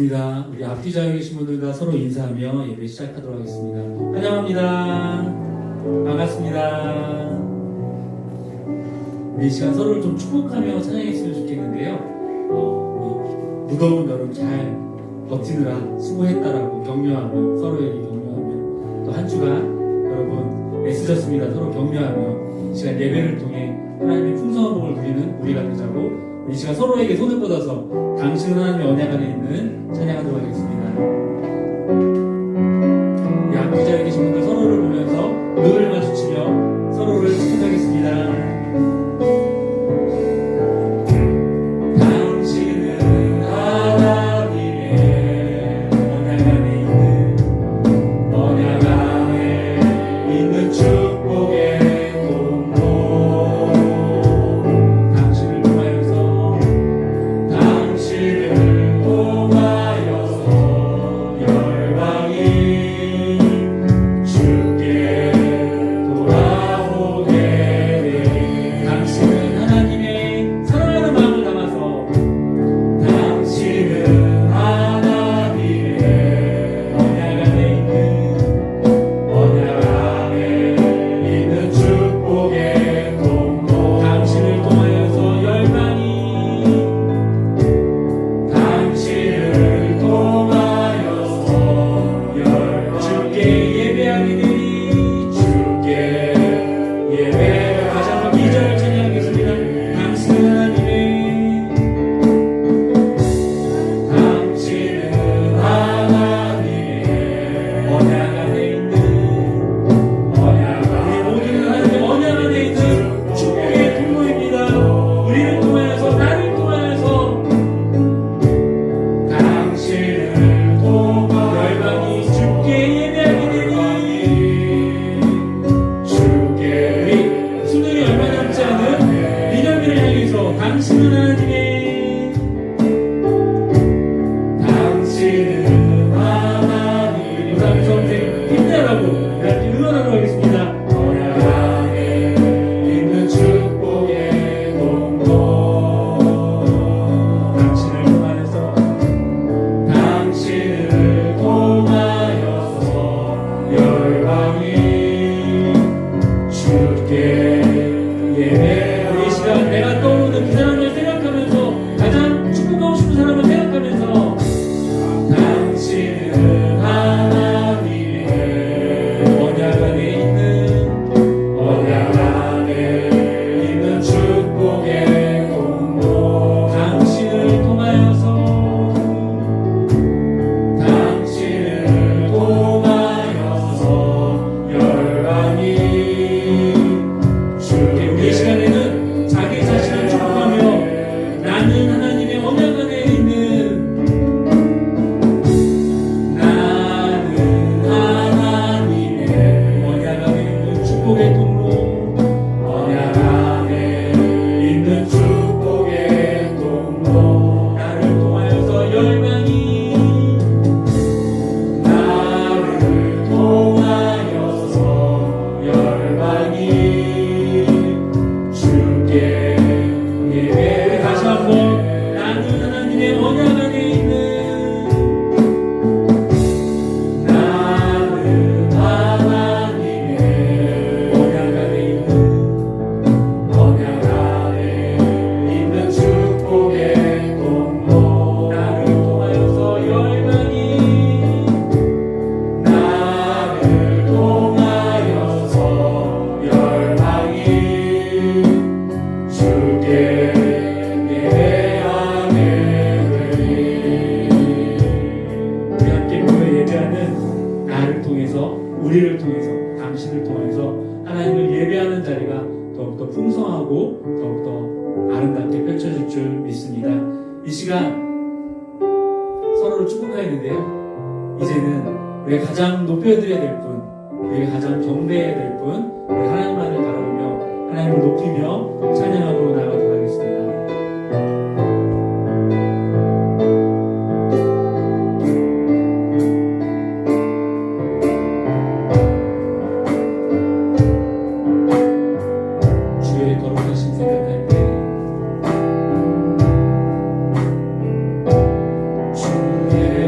반갑습니다. 우리 앞뒤 자리에 계신 분들과 서로 인사하며 예배 시작하도록 하겠습니다. 환영합니다. 반갑습니다. 이 시간 서로를 좀 축복하며 찬양했으면 좋겠는데요. 무더운 여름 잘 버티느라 수고했다라고 격려하며 서로에게 격려하며 또 한 주간 여러분 애쓰셨습니다. 서로 격려하며 이 시간 예배를 통해 하나님의 풍성한 복을 누리는 우리가 되자고 이 시간 서로에게 손을 뻗어서 당신은 하나님의 언약 안에 있는 찬양하도록 하겠습니다. 이 앞뒤 자리에 계신 분들 서로를 보면서 눈을 마주치며 서로를 축복하겠습니다. 우리를 통해서 당신을 통해서 하나님을 예배하는 자리가 더욱더 풍성하고 더욱더 아름답게 펼쳐질 줄 믿습니다. 이 시간 서로를 축복하였는데요. 이제는 우리가 가장 높여드려야 될 분, 우리가 가장 경배해야 될 분, 우리 하나님만을 바라보며 하나님을 높이며 찬양하고 나가도록 하겠습니다. 주의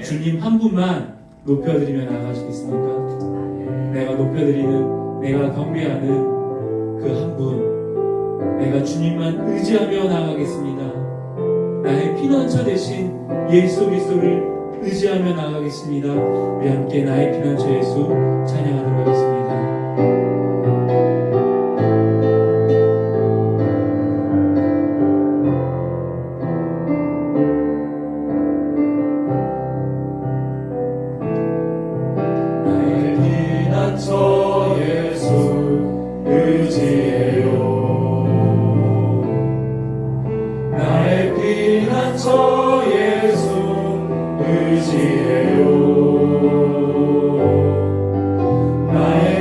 주님 한 분만 높여드리며 나아가시겠습니까? 내가 높여드리는, 내가 경배하는 그 한 분, 내가 주님만 의지하며 나아가겠습니다. 나의 피난처 되신 예수 그리스도를 의지하며 나아가겠습니다. 우리 함께 나의 피난처 예수 찬양하도록 하겠습니다. 저 예수 의지해요. 나의 피난처 예수 의지해요. 나의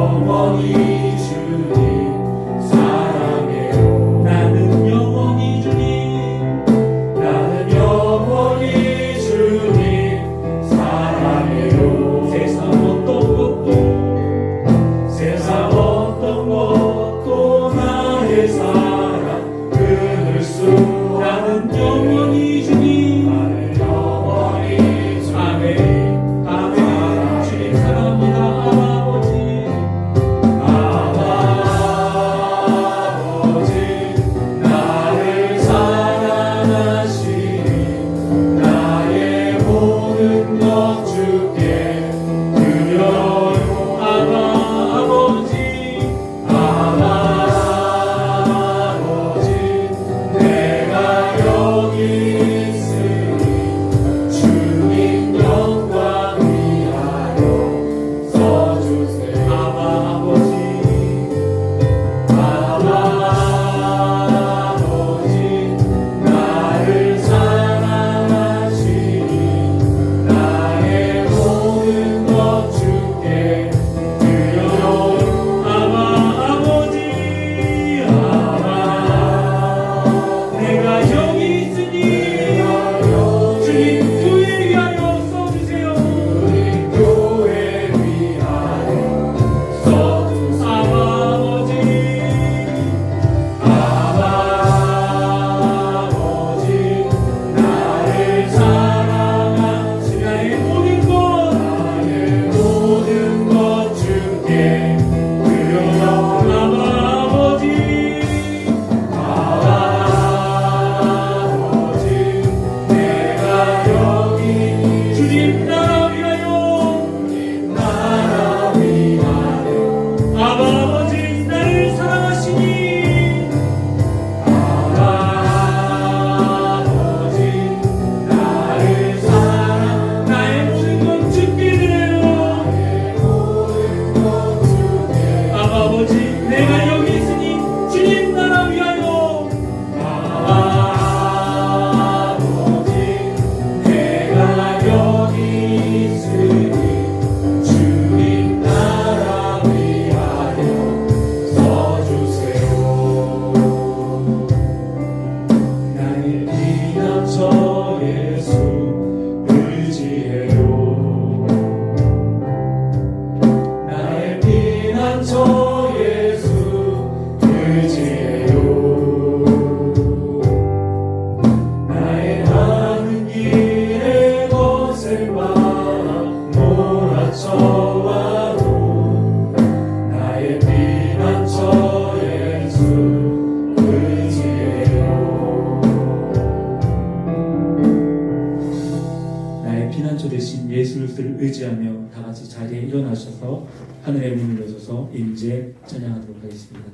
영원히 주님 사랑해요. 나는 영원히 주님 나는 영원히 주님 사랑해요. 세상 어떤 것도 나의 사랑 끊을 수 나는 영원히 주님 나는 영원히 주님 아멘 아멘 주님 사랑합니다 아버지 아버지 나를 사랑하시니 나의 모든 것 주께 드려요. 아버지 아버지 내가 여기 있으니 주님 영광 위하여 서주세요. 아버지 나를 사랑하시니 나의 모든 것 주께 드려요. 아버지 내가 여기 있으니 주님 교회 위하여 써주세요 우리 교회 위하여 서주세요. 아버지 나를 사랑하시니 나의 모든 것 나의 모든 것 주께 드려요. 아버지 아버지 내가 여기 주님 나라 위하여 나라 위하여 아버지 나를 사랑하시니 아버지 나를 사랑 나의 모든 것 주께 드려요 모든 것 주께 아버지 내가 여기 있으니 주님 나라 위하여 아버지 내가 여기 있으니 주님 나라 위하여 서주세요. 나의 피난처 예수 의지해요. 나의 피난처 예수 의지해요. 나의 가는 길에 거센 밤 몰아쳐와도 나의 피난처 예수 의지해요. 나의 피난처 대신 예수 그리스도를 의지하며 다 같이 자리에 일어나셔서 하늘의 문을 여셔서 임재 찬양하도록 하겠습니다.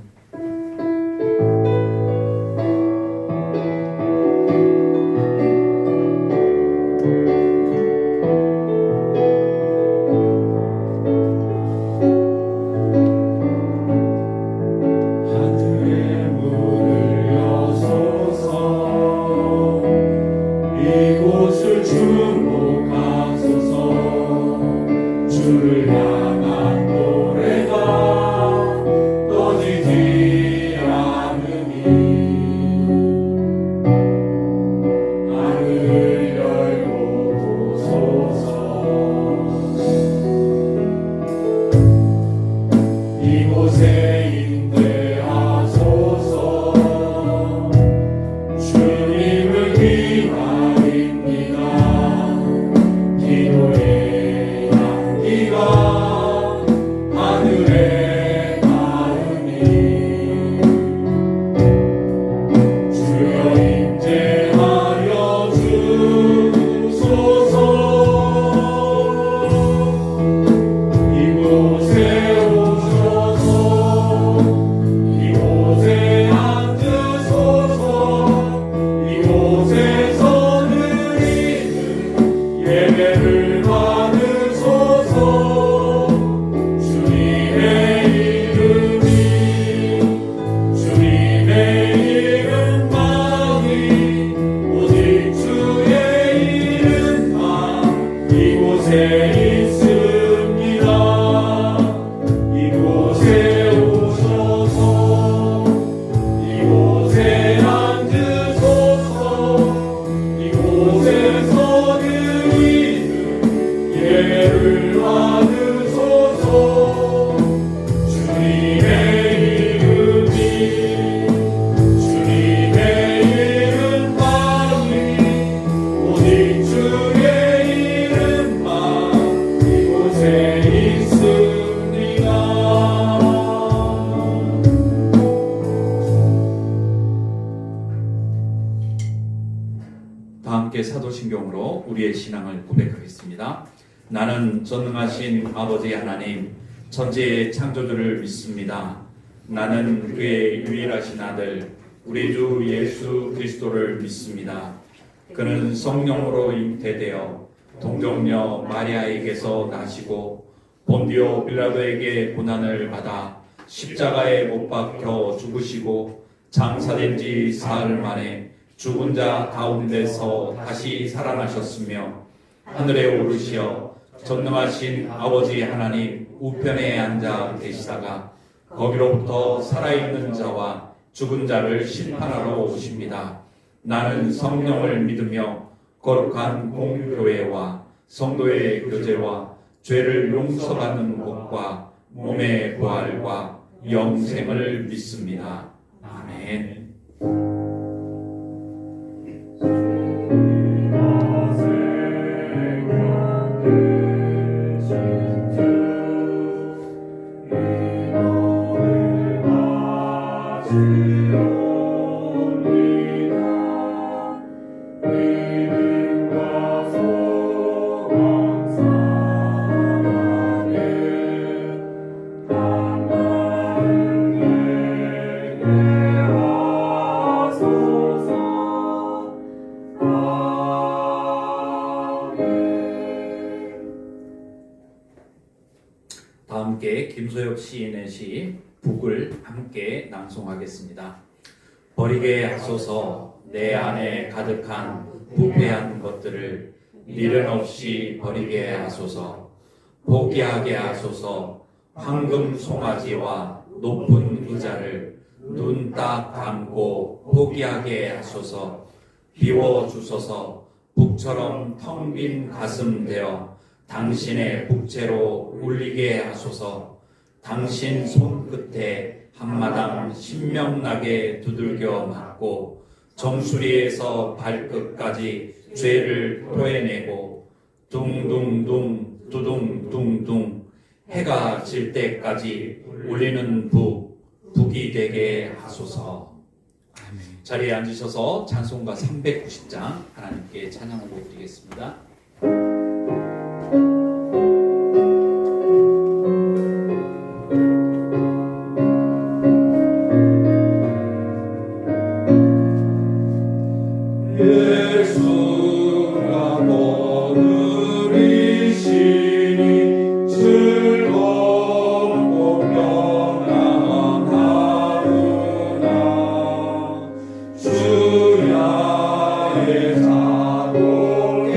하늘의 문을 여소서 이곳을 주목하소서. 주를 향한 노래가 꺼지지 사도신경으로 우리의 신앙을 고백하겠습니다. 나는 전능하신 아버지 하나님, 천지의 창조주를 믿습니다. 나는 그의 유일하신 아들, 우리 주 예수 그리스도를 믿습니다. 그는 성령으로 잉태되어 동정녀 마리아에게서 나시고 본디오 빌라도에게 고난을 받아 십자가에 못 박혀 죽으시고 장사된 지 사흘 만에 죽은 자 가운데서 다시 살아나셨으며 하늘에 오르시어 전능하신 아버지 하나님 우편에 앉아 계시다가 거기로부터 살아있는 자와 죽은 자를 심판하러 오십니다. 나는 성령을 믿으며 거룩한 공교회와 성도의 교제와 죄를 용서받는 것과 몸의 부활과 영생을 믿습니다. 아멘. 다 함께 김소혁 시인의 시 북을 함께 낭송하겠습니다. 버리게 하소서 내 안에 가득한 부패한 것들을 미련 없이 버리게 하소서. 포기하게 하소서. 황금 송아지와 높은 의자를 눈 딱 감고 포기하게 하소서. 비워주소서. 북처럼 텅 빈 가슴 되어 당신의 북체로 울리게 하소서. 당신 손끝에 한마당 신명나게 두들겨 맞고 정수리에서 발끝까지 죄를 토해내고 둥둥둥 두둥둥둥 해가 질 때까지 울리는 북이 되게 하소서. 자리에 앉으셔서 찬송가 390장 하나님께 찬양을 드리겠습니다. 예수가 오늘이시니 즐겁고 평안한 하루나 주야의 사도에는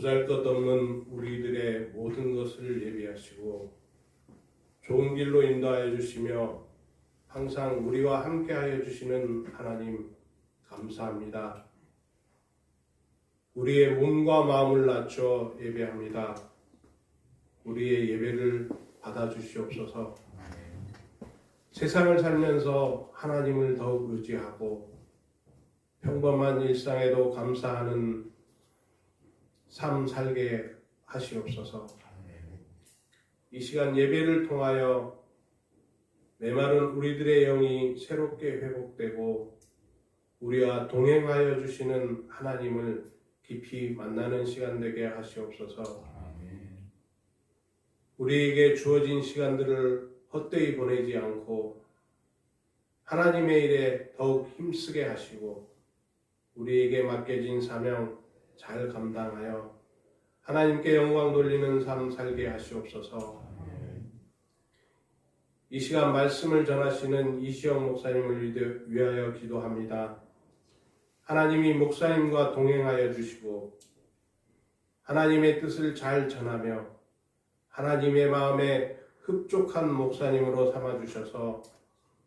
보잘것없는 우리들의 모든 것을 예비하시고 좋은 길로 인도하여 주시며 항상 우리와 함께하여 주시는 하나님 감사합니다. 우리의 몸과 마음을 낮춰 예배합니다. 우리의 예배를 받아주시옵소서. 세상을 살면서 하나님을 더욱 의지하고 평범한 일상에도 감사하는 삶 살게 하시옵소서. 이 시간 예배를 통하여 메마른 우리들의 영이 새롭게 회복되고 우리와 동행하여 주시는 하나님을 깊이 만나는 시간 되게 하시옵소서. 우리에게 주어진 시간들을 헛되이 보내지 않고 하나님의 일에 더욱 힘쓰게 하시고 우리에게 맡겨진 사명 잘 감당하여 하나님께 영광 돌리는 삶 살게 하시옵소서. 이 시간 말씀을 전하시는 이시영 목사님을 위하여 기도합니다. 하나님이 목사님과 동행하여 주시고 하나님의 뜻을 잘 전하며 하나님의 마음에 흡족한 목사님으로 삼아주셔서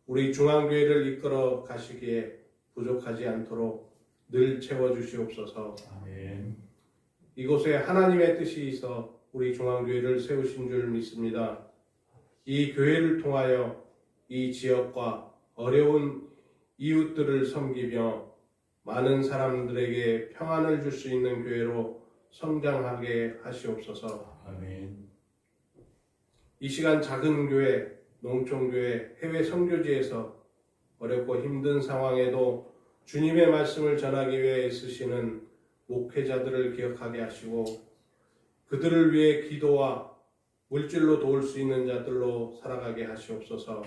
우리 중앙교회를 이끌어 가시기에 부족하지 않도록 늘 채워주시옵소서. 아멘. 이곳에 하나님의 뜻이 있어 우리 중앙교회를 세우신 줄 믿습니다. 이 교회를 통하여 이 지역과 어려운 이웃들을 섬기며 많은 사람들에게 평안을 줄 수 있는 교회로 성장하게 하시옵소서. 아멘. 이 시간 작은 교회, 농촌교회, 해외 선교지에서 어렵고 힘든 상황에도 주님의 말씀을 전하기 위해 애쓰시는 목회자들을 기억하게 하시고 그들을 위해 기도와 물질로 도울 수 있는 자들로 살아가게 하시옵소서.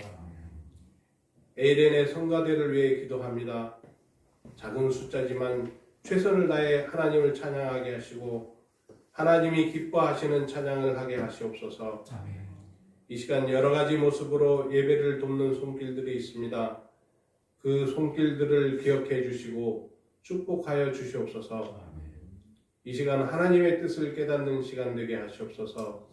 에이렌의 성가대를 위해 기도합니다. 작은 숫자지만 최선을 다해 하나님을 찬양하게 하시고 하나님이 기뻐하시는 찬양을 하게 하시옵소서. 아멘. 이 시간 여러 가지 모습으로 예배를 돕는 손길들이 있습니다. 그 손길들을 기억해 주시고 축복하여 주시옵소서. 이 시간 하나님의 뜻을 깨닫는 시간 되게 하시옵소서.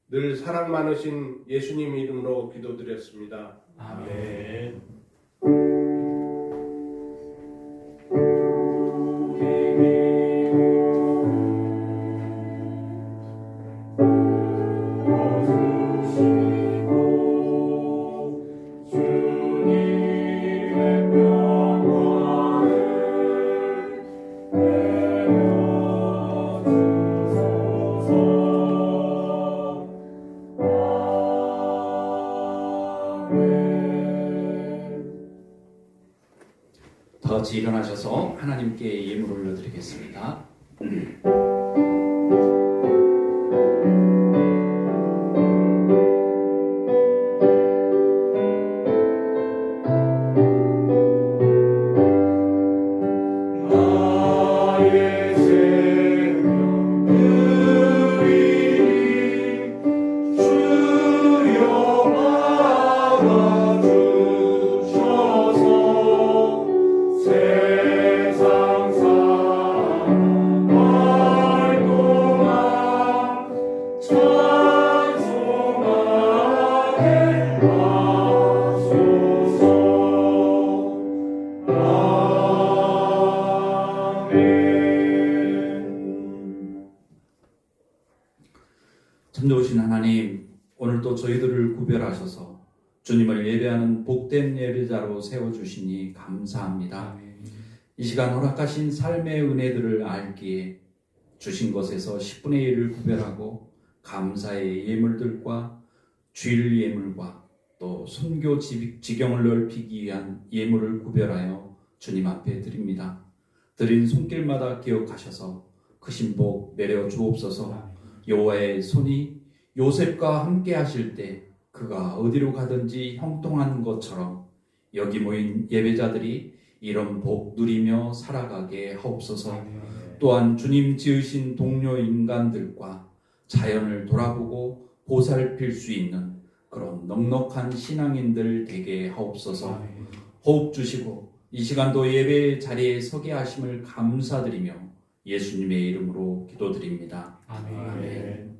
늘 사랑 많으신 예수님 이름으로 기도드렸습니다. 아멘. 다 같이 일어나셔서 하나님께 예물을 올려드리겠습니다. 나의 생명 의인이 주여 받아주셔서 세상 살아갈 동안 찬송하게 하소서. 참 좋으신 하나님, 오늘도 저희들을 구별하셔서 주님을 예배하는 복된 예배자로 세워주시니 감사합니다. 이 시간 허락하신 삶의 은혜들을 알기에 주신 것에서 10분의 1을 구별하고 감사의 예물들과 주일 예물과 또 선교 지경을 넓히기 위한 예물을 구별하여 주님 앞에 드립니다. 드린 손길마다 기억하셔서 크신 복 내려 주옵소서. 여호와의 손이 요셉과 함께 하실 때 그가 어디로 가든지 형통한 것처럼 여기 모인 예배자들이 이런 복 누리며 살아가게 하옵소서. 또한 주님 지으신 동료 인간들과 자연을 돌아보고 보살필 수 있는 그런 넉넉한 신앙인들 되게 하옵소서. 호흡 주시고 이 시간도 예배 자리에 서게 하심을 감사드리며 예수님의 이름으로 기도드립니다. 아멘.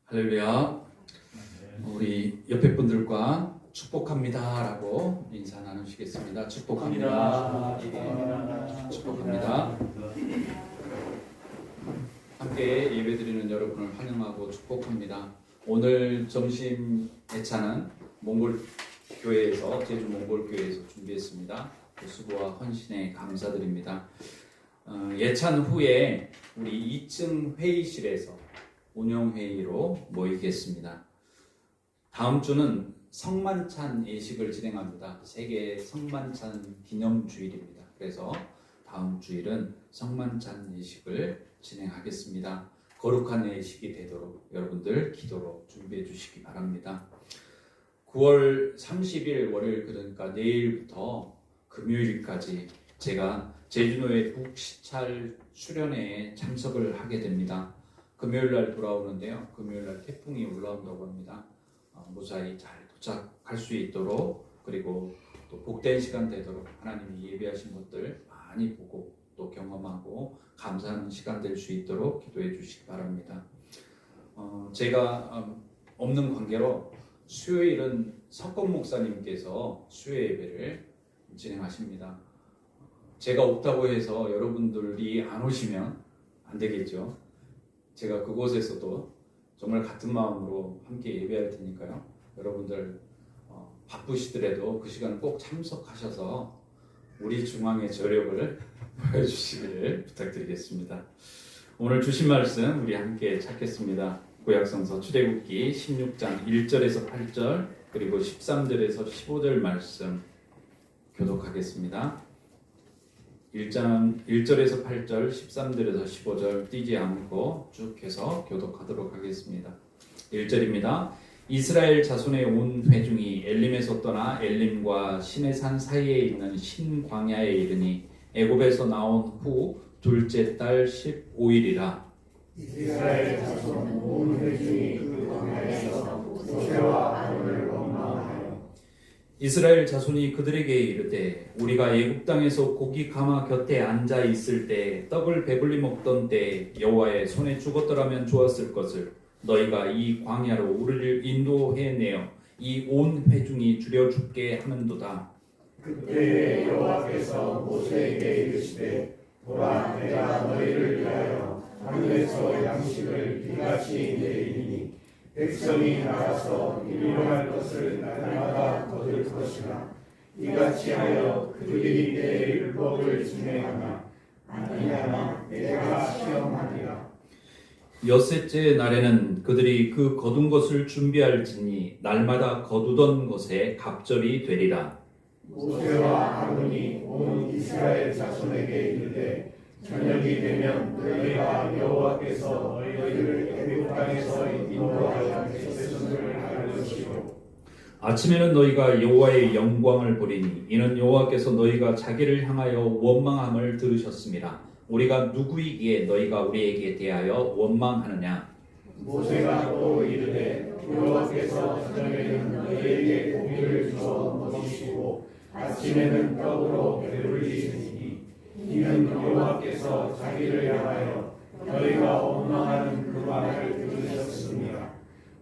할렐루야. 우리 옆에 분들과 축복합니다라고 인사 나누시겠습니다. 축복합니다. 축복합니다. 함께 예배드리는 여러분을 환영하고 축복합니다. 오늘 점심 예찬은 몽골교회에서 제주 몽골교회에서 준비했습니다. 그 수고와 헌신에 감사드립니다. 예찬 후에 우리 2층 회의실에서 운영회의로 모이겠습니다. 다음 주는 성만찬 예식을 진행합니다. 세계 성만찬 기념주일입니다. 그래서 다음 주일은 성만찬 예식을 진행하겠습니다. 거룩한 예식이 되도록 여러분들 기도로 준비해 주시기 바랍니다. 9월 30일 월요일, 그러니까 내일부터 금요일까지 제가 제주도의 북시찰 수련회에 참석을 하게 됩니다. 금요일날 돌아오는데요. 금요일날 태풍이 올라온다고 합니다. 무사히 잘 도착할 수 있도록, 그리고 또 복된 시간 되도록 하나님이 예배하신 것들 많이 보고 또 경험하고 감사하는 시간 될 수 있도록 기도해 주시기 바랍니다. 제가 없는 관계로 수요일은 석권 목사님께서 수요 예배를 진행하십니다. 제가 없다고 해서 여러분들이 안 오시면 안 되겠죠. 제가 그곳에서도 정말 같은 마음으로 함께 예배할 테니까요. 여러분들 바쁘시더라도 그 시간 꼭 참석하셔서 우리 중앙의 저력을 보여주시기를 부탁드리겠습니다. 오늘 주신 말씀 우리 함께 찾겠습니다. 구약성서 출애굽기 16장 1절에서 8절 그리고 13절에서 15절 말씀 교독하겠습니다. 1절에서 8절, 13절에서 15절 띄지 않고 쭉 해서 교독하도록 하겠습니다. 1절입니다. 이스라엘 자손의 온 회중이 엘림에서 떠나 엘림과 시내산 사이에 있는 신광야에 이르니 애굽에서 나온 후 둘째 달 15일이라. 이스라엘 자손 온 회중이 그 광야에서 모세와 아론을 원망하여 이스라엘 자손이 그들에게 이르되 우리가 애굽 땅에서 고기 가마 곁에 앉아 있을 때 떡을 배불리 먹던 때 여호와의 손에 죽었더라면 좋았을 것을 너희가 이 광야로 우리를 인도해내어 이 온 회중이 줄여 죽게 하는도다. 그때에 여호와께서 모세에게 이르시되 보라 내가 너희를 위하여 하늘에서 양식을 비같이 내리니 백성이 나가서 일용할 것을 날마다 거둘 것이라 이같이 하여 그들이 내 율법을 진행하나 아니하나 내가 시험하리라. 엿새째 날에는 그들이 그 거둔 것을 준비할지니 날마다 거두던 것에 갑절이 되리라. 모세와 아론이 온 이스라엘 자손에게 이르되 저녁이 되면 너희가 여호와께서 너희를 애굽 땅에서 인도하여 냈음을 알 것이요 아침에는 너희가 여호와의 영광을 보리니 이는 여호와께서 너희가 자기를 향하여 원망함을 들으셨습니다. 우리가 누구이기에 너희가 우리에게 대하여 원망하느냐? 모세가 또 이르되 여호와께서 저녁에는 너희에게 고기를 주어 먹이시고 아침에는 떡으로 배불리시니 이는 여호와께서 자기를 향하여 너희가 원망하는 그 말을 들으셨습니다.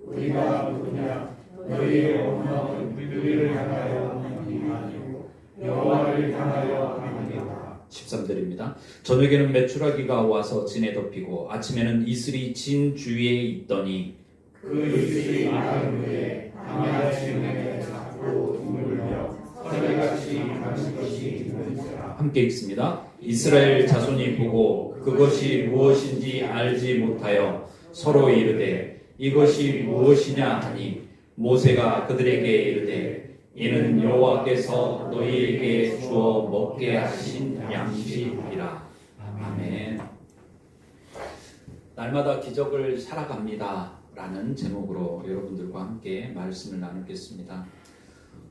우리가 누구냐? 너희의 원망은 우리를 향하여 원망이 아니고 여호와를 향하여 합니다. 13절입니다. 저녁에는 메추라기가 와서 진에 덮이고 아침에는 이슬이 진 주위에 있더니 그 이슬이 나간 후에 광야 지면에 자꾸 둥글며 서리같이 가는 것이 있는지라. 함께 읽습니다. 이스라엘 자손이 보고 그것이 무엇인지 알지 못하여 서로 이르되 이것이 무엇이냐 하니 모세가 그들에게 이르되 이는 여호와께서 너희에게 주어 먹게 하신 양식이라. 아멘. 날마다 기적을 살아갑니다 라는 제목으로 여러분들과 함께 말씀을 나누겠습니다.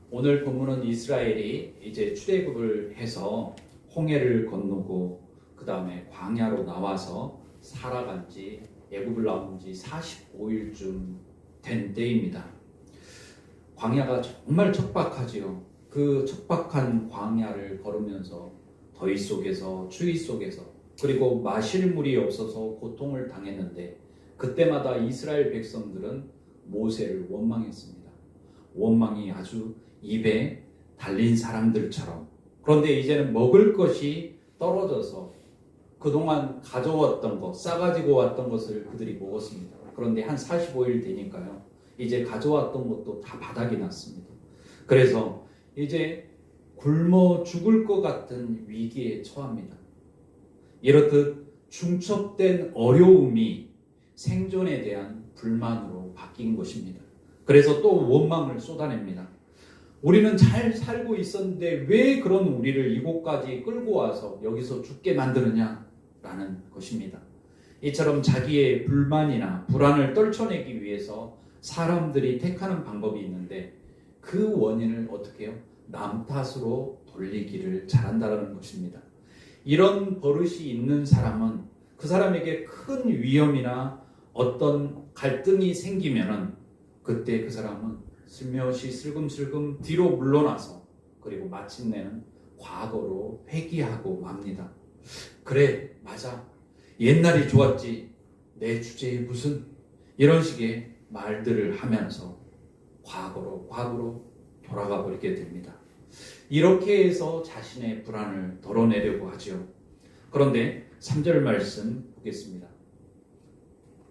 오늘 본문은 이스라엘이 이제 출애굽을 해서 홍해를 건너고 그 다음에 광야로 나와서 살아간 지 애굽을 나온 지 45일쯤 된 때입니다. 광야가 정말 척박하지요. 그 척박한 광야를 걸으면서 더위 속에서 추위 속에서 그리고 마실 물이 없어서 고통을 당했는데 그때마다 이스라엘 백성들은 모세를 원망했습니다. 원망이 아주 입에 달린 사람들처럼. 그런데 이제는 먹을 것이 떨어져서 그동안 가져왔던 것, 싸가지고 왔던 것을 그들이 먹었습니다. 그런데 한 45일 되니까요. 이제 가져왔던 것도 다 바닥이 났습니다. 그래서 이제 굶어 죽을 것 같은 위기에 처합니다. 이렇듯 중첩된 어려움이 생존에 대한 불만으로 바뀐 것입니다. 그래서 또 원망을 쏟아냅니다. 우리는 잘 살고 있었는데 왜 그런 우리를 이곳까지 끌고 와서 여기서 죽게 만드느냐? 라는 것입니다. 이처럼 자기의 불만이나 불안을 떨쳐내기 위해서 사람들이 택하는 방법이 있는데 그 원인을 어떻게 해요? 남 탓으로 돌리기를 잘한다는 것입니다. 이런 버릇이 있는 사람은 그 사람에게 큰 위험이나 어떤 갈등이 생기면은 그때 그 사람은 슬며시 슬금슬금 뒤로 물러나서 그리고 마침내는 과거로 회귀하고 맙니다. 그래, 맞아. 옛날이 좋았지. 내 주제에 무슨 이런 식의 말들을 하면서 과거로 돌아가 버리게 됩니다. 이렇게 해서 자신의 불안을 덜어내려고 하죠. 그런데 3절 말씀 보겠습니다.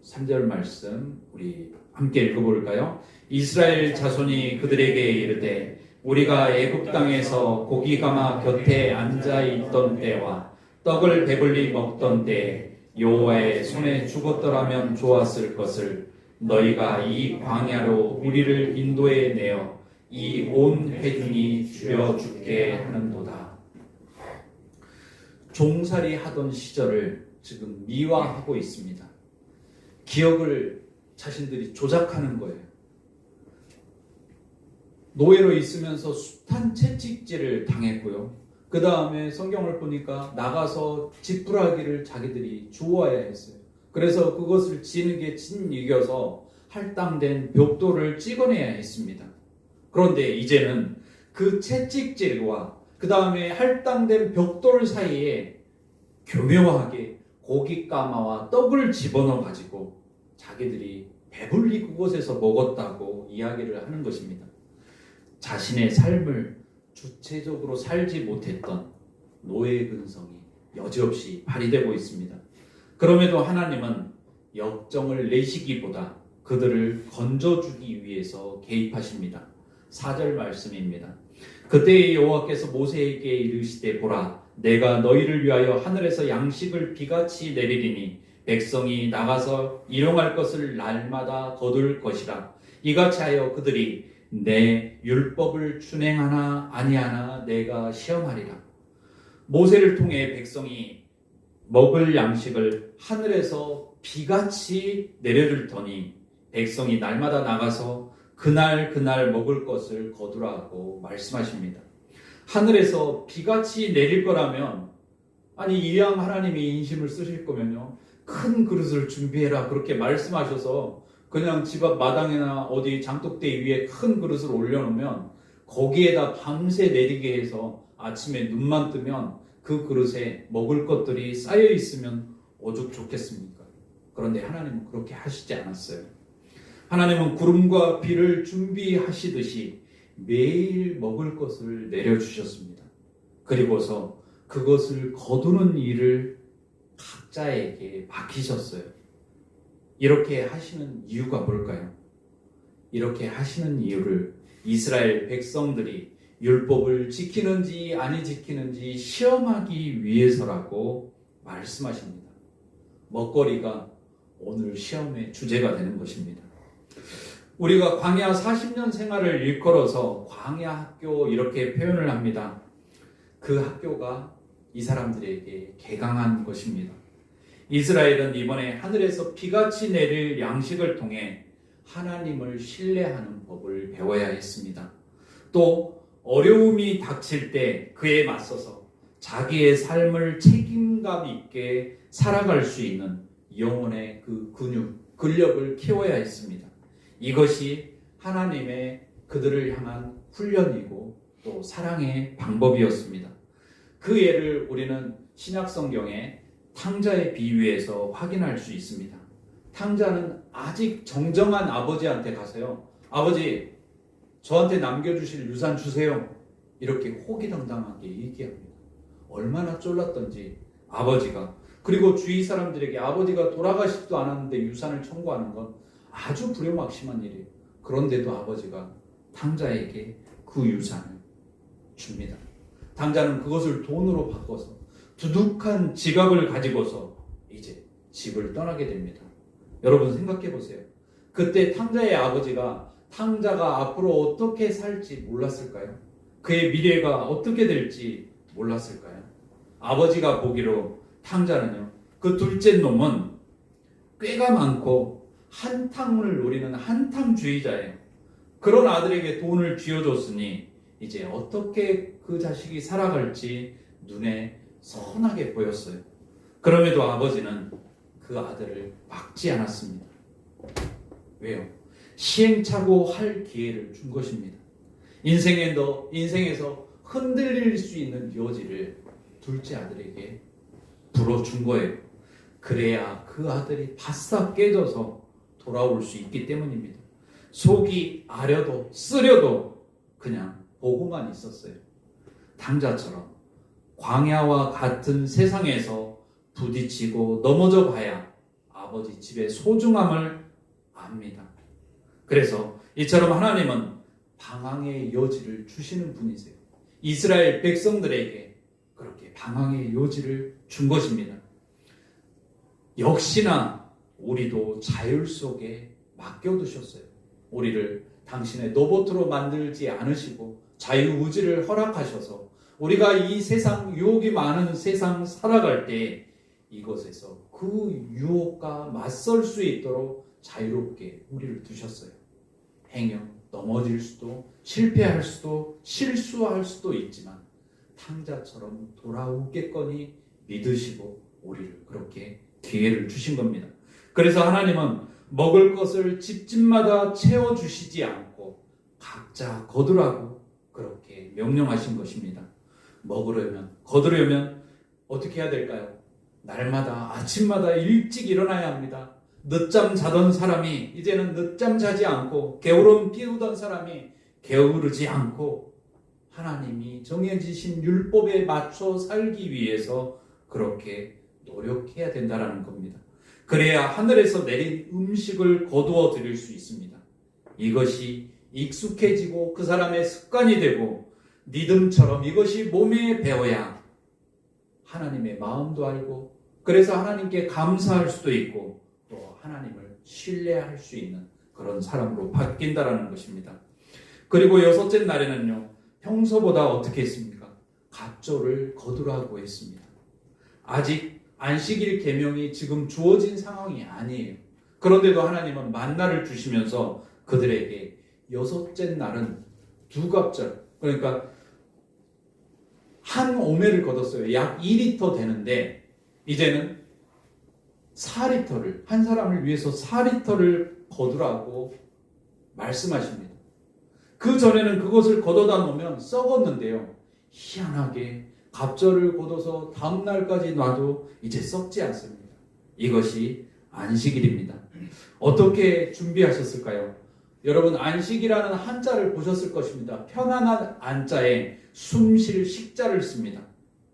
3절 말씀 우리 함께 읽어볼까요? 이스라엘 자손이 그들에게 이르되 우리가 애굽 땅에서 고기 가마 곁에 앉아 있던 때와 떡을 배불리 먹던 때 여호와의 손에 죽었더라면 좋았을 것을 너희가 이 광야로 우리를 인도해 내어 이 온 회중이 죽여 죽게 하는도다. 종살이 하던 시절을 지금 미화하고 있습니다. 기억을 자신들이 조작하는 거예요. 노예로 있으면서 숱한 채찍질을 당했고요. 그 다음에 성경을 보니까 나가서 지푸라기를 자기들이 주워야 했어요. 그래서 그것을 지는게 이겨서 할당된 벽돌을 찍어내야 했습니다. 그런데 이제는 그 채찍질과 그 다음에 할당된 벽돌 사이에 교묘하게 고깃가마와 떡을 집어넣어 가지고 자기들이 배불리 그곳에서 먹었다고 이야기를 하는 것입니다. 자신의 삶을 주체적으로 살지 못했던 노예 근성이 여지없이 발휘되고 있습니다. 그럼에도 하나님은 역정을 내시기보다 그들을 건져주기 위해서 개입하십니다. 4절 말씀입니다. 그때 여호와께서 모세에게 이르시되 보라 내가 너희를 위하여 하늘에서 양식을 비같이 내리리니 백성이 나가서 일용할 것을 날마다 거둘 것이라. 이같이 하여 그들이 내 율법을 준행하나 아니하나 내가 시험하리라. 모세를 통해 백성이 먹을 양식을 하늘에서 비같이 내려줄 터니 백성이 날마다 나가서 그날 먹을 것을 거두라고 말씀하십니다. 하늘에서 비같이 내릴 거라면 아니 이왕 하나님이 인심을 쓰실 거면요 큰 그릇을 준비해라 그렇게 말씀하셔서 그냥 집 앞 마당이나 어디 장독대 위에 큰 그릇을 올려놓으면 거기에다 밤새 내리게 해서 아침에 눈만 뜨면 그 그릇에 먹을 것들이 쌓여 있으면 오죽 좋겠습니까? 그런데 하나님은 그렇게 하시지 않았어요. 하나님은 구름과 비를 준비하시듯이 매일 먹을 것을 내려주셨습니다. 그리고서 그것을 거두는 일을 각자에게 맡기셨어요. 이렇게 하시는 이유가 뭘까요? 이렇게 하시는 이유를 이스라엘 백성들이 율법을 지키는지 아니 지키는지 시험하기 위해서라고 말씀하십니다. 먹거리가 오늘 시험의 주제가 되는 것입니다. 우리가 광야 40년 생활을 일컬어서 광야 학교 이렇게 표현을 합니다. 그 학교가 이 사람들에게 개강한 것입니다. 이스라엘은 이번에 하늘에서 비같이 내릴 양식을 통해 하나님을 신뢰하는 법을 배워야 했습니다. 또 어려움이 닥칠 때 그에 맞서서 자기의 삶을 책임감 있게 살아갈 수 있는 영혼의 그 근력을 키워야 했습니다. 이것이 하나님의 그들을 향한 훈련이고 또 사랑의 방법이었습니다. 그 예를 우리는 신약성경의 탕자의 비유에서 확인할 수 있습니다. 탕자는 아직 정정한 아버지한테 가서요, 아버지, 저한테 남겨주실 유산 주세요. 이렇게 호기당당하게 얘기합니다. 얼마나 쫄랐던지 아버지가, 그리고 주위 사람들에게 아버지가 돌아가시지도 않았는데 유산을 청구하는 건 아주 불효막심한 일이에요. 그런데도 아버지가 탕자에게 그 유산을 줍니다. 탕자는 그것을 돈으로 바꿔서 두둑한 지갑을 가지고서 이제 집을 떠나게 됩니다. 여러분 생각해 보세요. 그때 탕자의 아버지가 탕자가 앞으로 어떻게 살지 몰랐을까요? 그의 미래가 어떻게 될지 몰랐을까요? 아버지가 보기로 탕자는요, 그 둘째 놈은 꾀가 많고 한탕을 노리는 한탕주의자예요. 그런 아들에게 돈을 쥐어줬으니 이제 어떻게 그 자식이 살아갈지 눈에 선하게 보였어요. 그럼에도 아버지는 그 아들을 막지 않았습니다. 왜요? 시행착오할 기회를 준 것입니다. 인생에서 흔들릴 수 있는 여지를 둘째 아들에게 불어준 거예요. 그래야 그 아들이 바싹 깨져서 돌아올 수 있기 때문입니다. 속이 아려도 쓰려도 그냥 보고만 있었어요. 탕자처럼 광야와 같은 세상에서 부딪히고 넘어져 봐야 아버지 집의 소중함을 압니다. 그래서 이처럼 하나님은 방황의 여지를 주시는 분이세요. 이스라엘 백성들에게 그렇게 방황의 여지를 준 것입니다. 역시나 우리도 자율 속에 맡겨두셨어요. 우리를 당신의 로봇으로 만들지 않으시고 자유의지를 허락하셔서 우리가 이 세상, 유혹이 많은 세상 살아갈 때 이것에서 그 유혹과 맞설 수 있도록 자유롭게 우리를 두셨어요. 행여 넘어질 수도, 실패할 수도, 실수할 수도 있지만 탕자처럼 돌아오겠거니 믿으시고 우리를 그렇게 기회를 주신 겁니다. 그래서 하나님은 먹을 것을 집집마다 채워주시지 않고 각자 거두라고 그렇게 명령하신 것입니다. 거두려면 어떻게 해야 될까요? 날마다 아침마다 일찍 일어나야 합니다. 늦잠 자던 사람이 이제는 늦잠 자지 않고 게으름 피우던 사람이 게으르지 않고 하나님이 정해지신 율법에 맞춰 살기 위해서 그렇게 노력해야 된다는 겁니다. 그래야 하늘에서 내린 음식을 거두어 드릴 수 있습니다. 이것이 익숙해지고 그 사람의 습관이 되고 믿음처럼 이것이 몸에 배어야 하나님의 마음도 알고 그래서 하나님께 감사할 수도 있고 또 하나님을 신뢰할 수 있는 그런 사람으로 바뀐다라는 것입니다. 그리고 여섯째 날에는요, 평소보다 어떻게 했습니까? 갑절을 거두라고 했습니다. 아직 안식일 계명이 지금 주어진 상황이 아니에요. 그런데도 하나님은 만나를 주시면서 그들에게 여섯째 날은 두 갑절, 그러니까 한 오매를 거뒀어요. 약 2리터 되는데 이제는 4리터를, 한 사람을 위해서 4리터를 거두라고 말씀하십니다. 그 전에는 그것을 걷어다 놓으면 썩었는데요. 희한하게 갑절을 걷어서 다음 날까지 놔도 이제 썩지 않습니다. 이것이 안식일입니다. 어떻게 준비하셨을까요? 여러분, 안식이라는 한자를 보셨을 것입니다. 편안한 안자에 숨쉴 식자를 씁니다.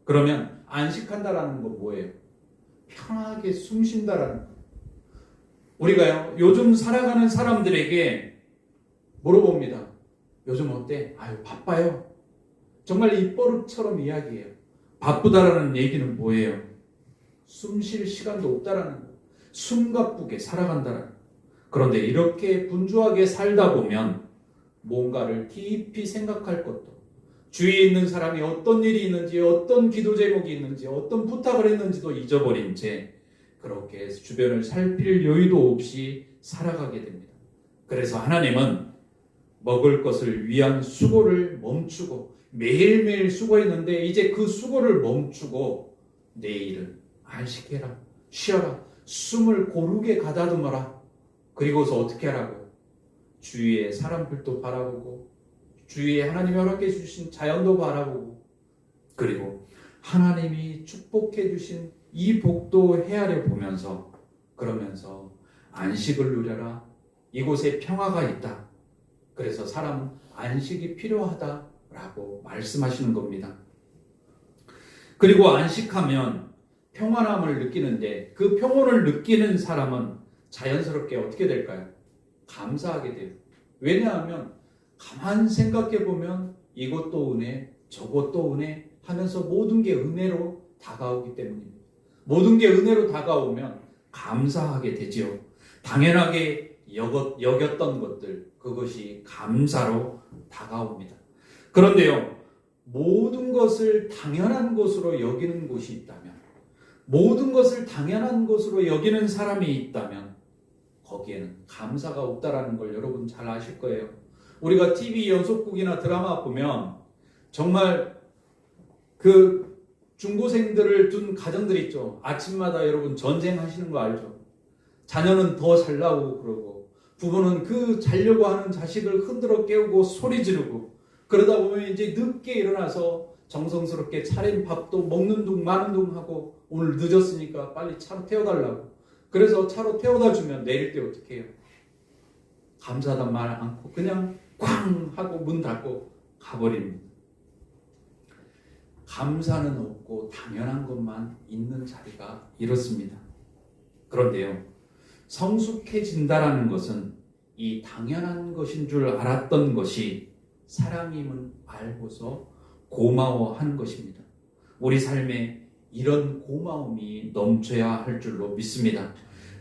그러면 안식한다라는 건 뭐예요? 편하게 숨쉰다라는 거. 우리가요, 요즘 살아가는 사람들에게 물어봅니다. 요즘 어때? 아유, 바빠요. 정말 입버릇처럼 이야기해요. 바쁘다라는 얘기는 뭐예요? 숨쉴 시간도 없다라는 거. 숨가쁘게 살아간다라는 거. 그런데 이렇게 분주하게 살다 보면 뭔가를 깊이 생각할 것도, 주위에 있는 사람이 어떤 일이 있는지, 어떤 기도 제목이 있는지, 어떤 부탁을 했는지도 잊어버린 채 그렇게 주변을 살필 여유도 없이 살아가게 됩니다. 그래서 하나님은 먹을 것을 위한 수고를 멈추고 매일매일 수고했는데 이제 그 수고를 멈추고 내일은 안식해라, 쉬어라, 숨을 고르게 가다듬어라. 그리고서 어떻게 하라고요? 주위의 사람들도 바라보고 주위에 하나님이 허락해 주신 자연도 바라보고 그리고 하나님이 축복해 주신 이 복도 헤아려 보면서 그러면서 안식을 누려라. 이곳에 평화가 있다. 그래서 사람은 안식이 필요하다라고 말씀하시는 겁니다. 그리고 안식하면 평안함을 느끼는데 그 평온을 느끼는 사람은 자연스럽게 어떻게 될까요? 감사하게 돼요. 왜냐하면 가만 생각해 보면 이것도 은혜, 저것도 은혜 하면서 모든 게 은혜로 다가오기 때문입니다. 모든 게 은혜로 다가오면 감사하게 되지요. 당연하게 여겼던 것들, 그것이 감사로 다가옵니다. 그런데요, 모든 것을 당연한 것으로 여기는 곳이 있다면, 모든 것을 당연한 것으로 여기는 사람이 있다면 거기에는 감사가 없다라는 걸 여러분 잘 아실 거예요. 우리가 TV 연속극이나 드라마 보면 정말 그 중고생들을 둔 가정들 있죠. 아침마다 여러분 전쟁하시는 거 알죠? 자녀는 더 잘 나오고 그러고 부부는 그 자려고 하는 자식을 흔들어 깨우고 소리 지르고 그러다 보면 이제 늦게 일어나서 정성스럽게 차린 밥도 먹는 둥 마는 둥 하고 오늘 늦었으니까 빨리 차로 태워달라고. 그래서 차로 태워다 주면 내릴 때 어떻게 해요? 감사하단 말 않고 그냥 꽝 하고 문 닫고 가버립니다. 감사는 없고 당연한 것만 있는 자리가 이렇습니다. 그런데요, 성숙해진다라는 것은 이 당연한 것인 줄 알았던 것이 사랑임을 알고서 고마워하는 것입니다. 우리 삶에 이런 고마움이 넘쳐야 할 줄로 믿습니다.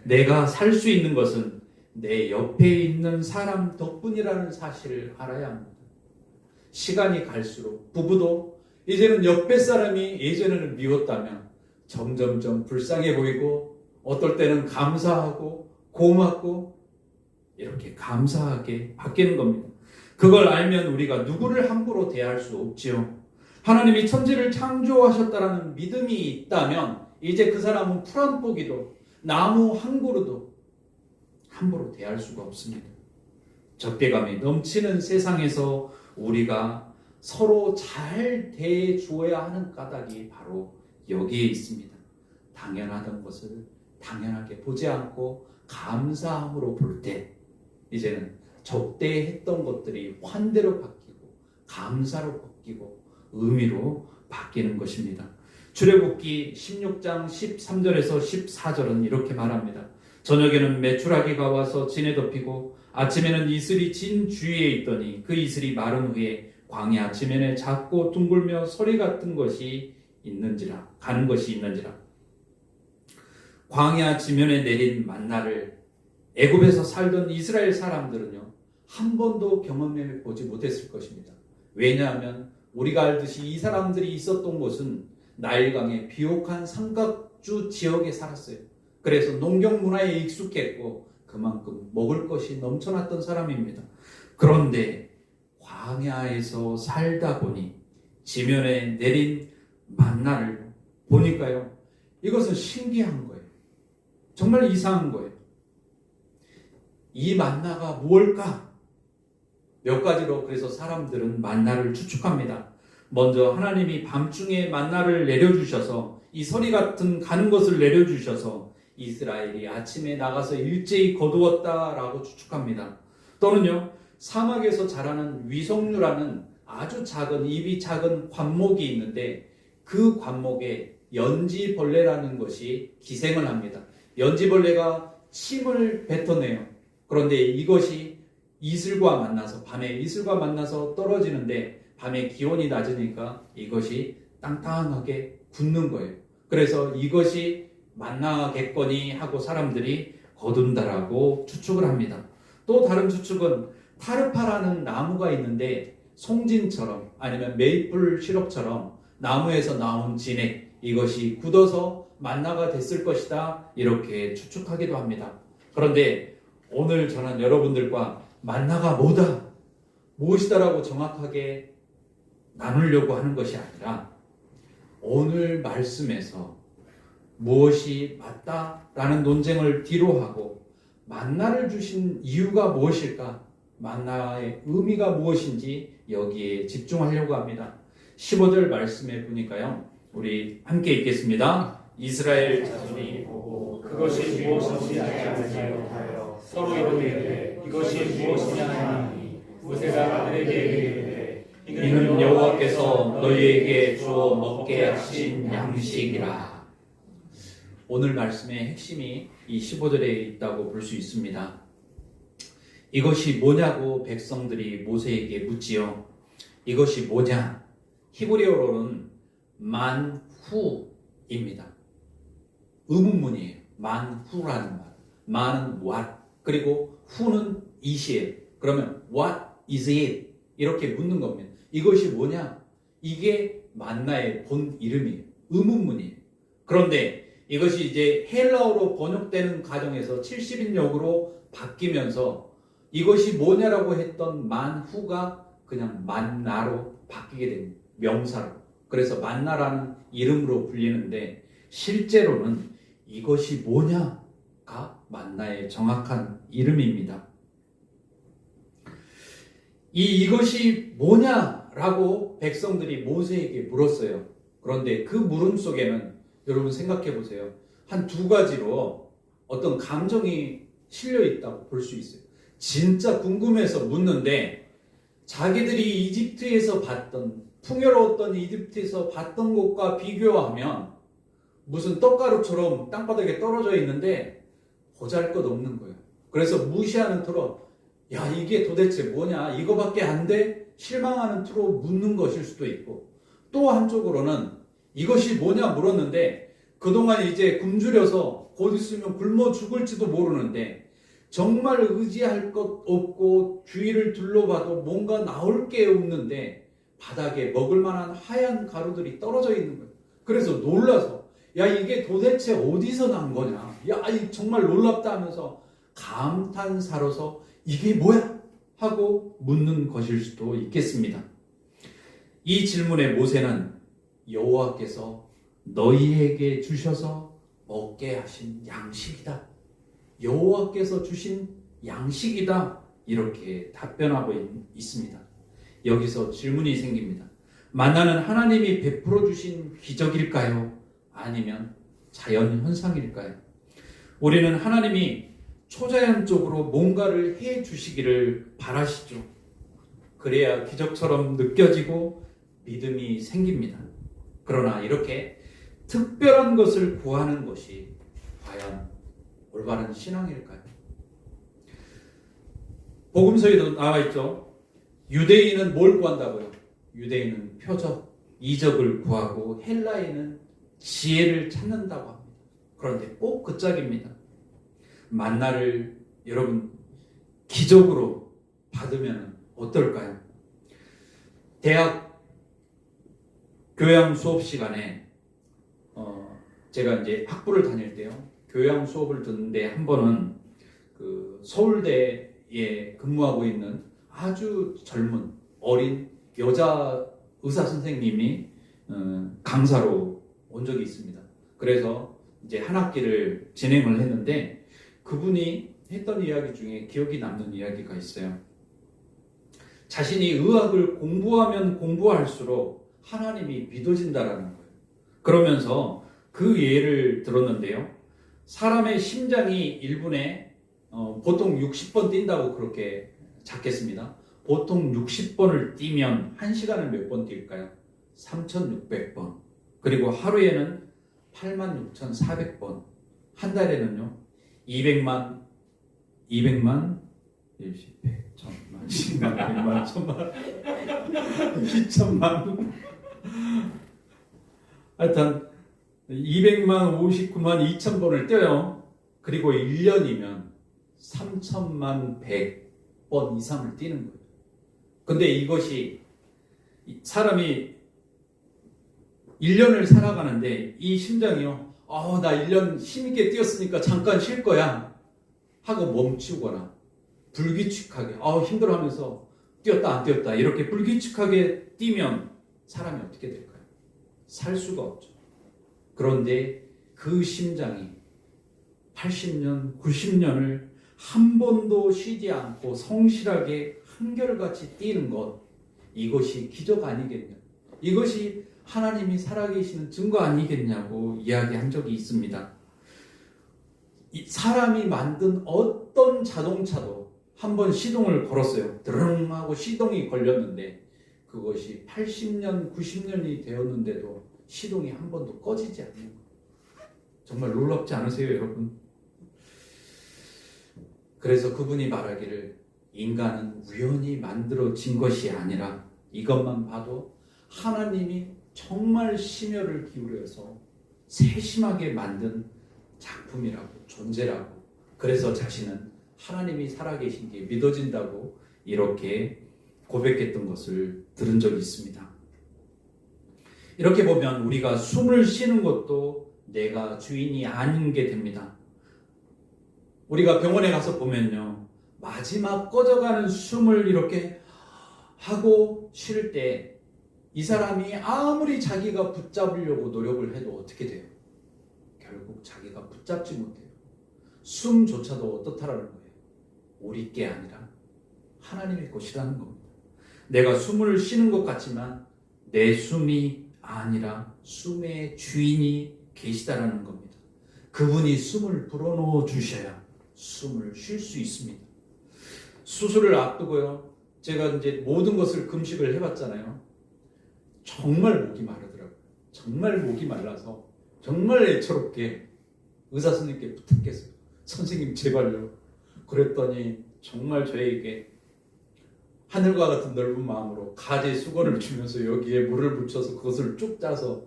내가 살 수 있는 것은 내 옆에 있는 사람 덕분이라는 사실을 알아야 합니다. 시간이 갈수록 부부도 이제는 옆에 사람이 예전에는 미웠다면 점점점 불쌍해 보이고 어떨 때는 감사하고 고맙고 이렇게 감사하게 바뀌는 겁니다. 그걸 알면 우리가 누구를 함부로 대할 수 없지요. 하나님이 천지를 창조하셨다라는 믿음이 있다면 이제 그 사람은 풀 한 포기도 나무 한 그루도 함부로 대할 수가 없습니다. 적개감이 넘치는 세상에서 우리가 서로 잘 대해주어야 하는 까닭이 바로 여기에 있습니다. 당연하던 것을 당연하게 보지 않고 감사함으로 볼 때 이제는 적대했던 것들이 환대로 바뀌고 감사로 바뀌고 의미로 바뀌는 것입니다. 출애굽기 16장 13절에서 14절은 이렇게 말합니다. 저녁에는 메추라기가 와서 진에 덮이고 아침에는 이슬이 진 주위에 있더니 그 이슬이 마른 후에 광야 지면에 작고 둥글며 서리 같은 것이 있는지라 가는 것이 있는지라. 광야 지면에 내린 만나를 애굽에서 살던 이스라엘 사람들은요 한 번도 경험해 보지 못했을 것입니다. 왜냐하면 우리가 알듯이 이 사람들이 있었던 곳은 나일강의 비옥한 삼각주 지역에 살았어요. 그래서 농경 문화에 익숙했고 그만큼 먹을 것이 넘쳐났던 사람입니다. 그런데 광야에서 살다 보니 지면에 내린 만나를 보니까요 이것은 신기한 거예요. 정말 이상한 거예요. 이 만나가 무엇일까? 몇 가지로 그래서 사람들은 만나를 추측합니다. 먼저 하나님이 밤중에 만나를 내려주셔서 이 서리 같은 가는 것을 내려주셔서 이스라엘이 아침에 나가서 일제히 거두었다라고 추측합니다. 또는요 사막에서 자라는 위성류라는 아주 작은 입이 작은 관목이 있는데 그 관목에 연지벌레라는 것이 기생을 합니다. 연지벌레가 침을 뱉어내요. 그런데 이것이 이슬과 만나서 밤에 이슬과 만나서 떨어지는데 밤에 기온이 낮으니까 이것이 땅땅하게 굳는 거예요. 그래서 이것이 만나겠거니 하고 사람들이 거둔다라고 추측을 합니다. 또 다른 추측은 타르파라는 나무가 있는데 송진처럼 아니면 메이플 시럽처럼 나무에서 나온 진액 이것이 굳어서 만나가 됐을 것이다 이렇게 추측하기도 합니다. 그런데 오늘 저는 여러분들과 만나가 뭐다, 무엇이다라고 정확하게 나누려고 하는 것이 아니라 오늘 말씀에서 무엇이 맞다라는 논쟁을 뒤로 하고 만나를 주신 이유가 무엇일까, 만나의 의미가 무엇인지 여기에 집중하려고 합니다. 15절 말씀에 보니까요, 우리 함께 읽겠습니다. 이스라엘 자손이 보고 그것이 무엇인지 알지 못하여 서로 이르되 이것이 무엇이냐 하니 모세가 그들에게 이르되 이는 여호와께서 너희에게 주어 먹게 하신 양식이라. 오늘 말씀의 핵심이 이 15절에 있다고 볼 수 있습니다. 이것이 뭐냐고 백성들이 모세에게 묻지요. 이것이 뭐냐? 히브리어로는 만후입니다. 의문문이에요. 만후라는 말. 만은 what, 그리고 후는 it이에요. 그러면 what is it? 이렇게 묻는 겁니다. 이것이 뭐냐? 이게 만나의 본 이름이에요. 의문문이에요. 그런데 이것이 이제 헬라어로 번역되는 과정에서 70인역으로 바뀌면서 이것이 뭐냐라고 했던 만후가 그냥 만나로 바뀌게 됩니다. 명사로. 그래서 만나라는 이름으로 불리는데 실제로는 이것이 뭐냐가 만나의 정확한 이름입니다. 이것이 뭐냐라고 백성들이 모세에게 물었어요. 그런데 그 물음 속에는 여러분 생각해 보세요. 한 두 가지로 어떤 감정이 실려 있다고 볼 수 있어요. 진짜 궁금해서 묻는데 자기들이 이집트에서 봤던, 풍요로웠던 이집트에서 봤던 것과 비교하면 무슨 떡가루처럼 땅바닥에 떨어져 있는데 보잘것없는 거예요. 그래서 무시하는 투로 야, 이게 도대체 뭐냐, 이거밖에 안 돼? 실망하는 투로 묻는 것일 수도 있고, 또 한쪽으로는 이것이 뭐냐 물었는데 그동안 이제 굶주려서 곧 있으면 굶어 죽을지도 모르는데 정말 의지할 것 없고 주위를 둘러봐도 뭔가 나올 게 없는데 바닥에 먹을 만한 하얀 가루들이 떨어져 있는 거예요. 그래서 놀라서 야, 이게 도대체 어디서 난 거냐, 야, 이 정말 놀랍다 하면서 감탄사로서 이게 뭐야? 하고 묻는 것일 수도 있겠습니다. 이 질문에 모세는 여호와께서 너희에게 주셔서 먹게 하신 양식이다, 여호와께서 주신 양식이다, 이렇게 답변하고 있습니다. 여기서 질문이 생깁니다. 만나는 하나님이 베풀어 주신 기적일까요? 아니면 자연 현상일까요? 우리는 하나님이 초자연적으로 뭔가를 해 주시기를 바라시죠. 그래야 기적처럼 느껴지고 믿음이 생깁니다. 그러나 이렇게 특별한 것을 구하는 것이 과연 올바른 신앙일까요? 복음서에도 나와 있죠. 유대인은 뭘 구한다고요? 유대인은 표적, 이적을 구하고 헬라인은 지혜를 찾는다고 합니다. 그런데 꼭 그 짝입니다. 만나를 여러분 기적으로 받으면 어떨까요? 대학 교양 수업 시간에 제가 이제 학부를 다닐 때요, 교양 수업을 듣는데 한 번은 그 서울대에 근무하고 있는 아주 젊은 어린 여자 의사 선생님이 강사로 온 적이 있습니다. 그래서 이제 한 학기를 진행을 했는데 그분이 했던 이야기 중에 기억이 남는 이야기가 있어요. 자신이 의학을 공부하면 공부할수록 하나님이 믿어진다라는 거예요. 그러면서 그 예를 들었는데요. 사람의 심장이 1분에 보통 60번 뛴다고 그렇게 잡겠습니다. 보통 60번을 뛰면 1시간을 몇 번 뛸까요? 3,600번. 그리고 하루에는 86,400번. 한 달에는요, 200만, 1, 0, 100, 1000만, 10만, 100만, 1000만, 2천만. 하여튼 200만 59만 2천번을 뛰어요. 그리고 1년이면 3천만 100번 이상을 뛰는 거예요. 근데 이것이 사람이 1년을 살아가는데 이 심장이요, 나 1년 힘있게 뛰었으니까 잠깐 쉴 거야. 하고 멈추거나 불규칙하게 힘들어하면서 뛰었다 안 뛰었다 이렇게 불규칙하게 뛰면 사람이 어떻게 될까요? 살 수가 없죠. 그런데 그 심장이 80년, 90년을 한 번도 쉬지 않고 성실하게 한결같이 뛰는 것, 이것이 기적 아니겠냐? 이것이 하나님이 살아계시는 증거 아니겠냐고 이야기한 적이 있습니다. 사람이 만든 어떤 자동차도 한번 시동을 걸었어요. 드릉 하고 시동이 걸렸는데 그것이 80년, 90년이 되었는데도 시동이 한 번도 꺼지지 않는 거예요. 정말 놀랍지 않으세요, 여러분? 그래서 그분이 말하기를 인간은 우연히 만들어진 것이 아니라 이것만 봐도 하나님이 정말 심혈을 기울여서 세심하게 만든 작품이라고, 존재라고, 그래서 자신은 하나님이 살아계신 게 믿어진다고 이렇게 고백했던 것을 들은 적이 있습니다. 이렇게 보면 우리가 숨을 쉬는 것도 내가 주인이 아닌 게 됩니다. 우리가 병원에 가서 보면요, 마지막 꺼져가는 숨을 이렇게 하고 쉴 때 이 사람이 아무리 자기가 붙잡으려고 노력을 해도 어떻게 돼요? 결국 자기가 붙잡지 못해요. 숨조차도 어떻다라는 거예요? 우리 게 아니라 하나님의 것이라는 겁니다. 내가 숨을 쉬는 것 같지만 내 숨이 아니라 숨의 주인이 계시다라는 겁니다. 그분이 숨을 불어넣어 주셔야 숨을 쉴 수 있습니다. 수술을 앞두고요, 제가 이제 모든 것을 금식을 해봤잖아요. 정말 목이 마르더라고요. 정말 목이 말라서 정말 애처롭게 의사 선생님께 부탁했어요. 선생님 제발요. 그랬더니 정말 저에게 하늘과 같은 넓은 마음으로 가지 수건을 주면서 여기에 물을 묻혀서 그것을 쭉 짜서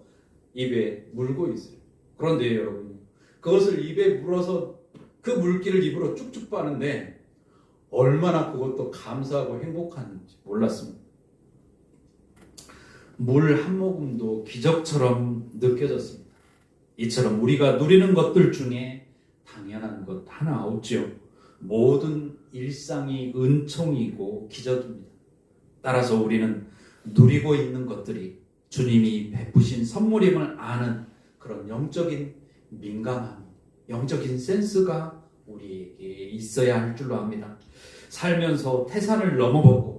입에 물고 있어요. 그런데 여러분, 그것을 입에 물어서 그 물기를 입으로 쭉쭉 빠는데 얼마나 그것도 감사하고 행복한지 몰랐습니다. 물 한 모금도 기적처럼 느껴졌습니다. 이처럼 우리가 누리는 것들 중에 당연한 것 하나 없죠. 모든 일상이 은총이고 기적입니다. 따라서 우리는 누리고 있는 것들이 주님이 베푸신 선물임을 아는 그런 영적인 민감함, 영적인 센스가 우리에게 있어야 할 줄로 압니다. 살면서 태산을 넘어보고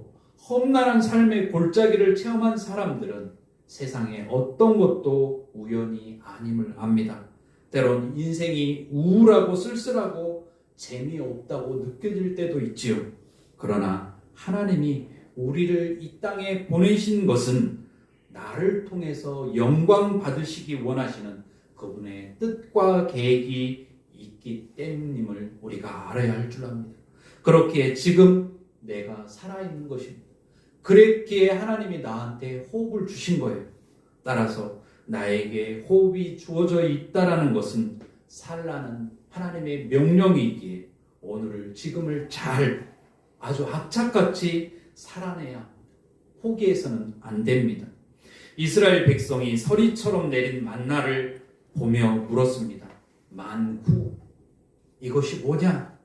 험난한 삶의 골짜기를 체험한 사람들은 세상에 어떤 것도 우연이 아님을 압니다. 때론 인생이 우울하고 쓸쓸하고 재미없다고 느껴질 때도 있지요. 그러나 하나님이 우리를 이 땅에 보내신 것은 나를 통해서 영광 받으시기 원하시는 그분의 뜻과 계획이 있기 때문임을 우리가 알아야 할 줄 압니다. 그렇기에 지금 내가 살아있는 것입니다. 그랬기에 하나님이 나한테 호흡을 주신 거예요. 따라서 나에게 호흡이 주어져 있다라는 것은 살라는 하나님의 명령이기에 오늘을 지금을 잘 아주 악착같이 살아내야 합니다. 포기해서는 안 됩니다. 이스라엘 백성이 서리처럼 내린 만나를 보며 물었습니다. 만후, 이것이 뭐냐?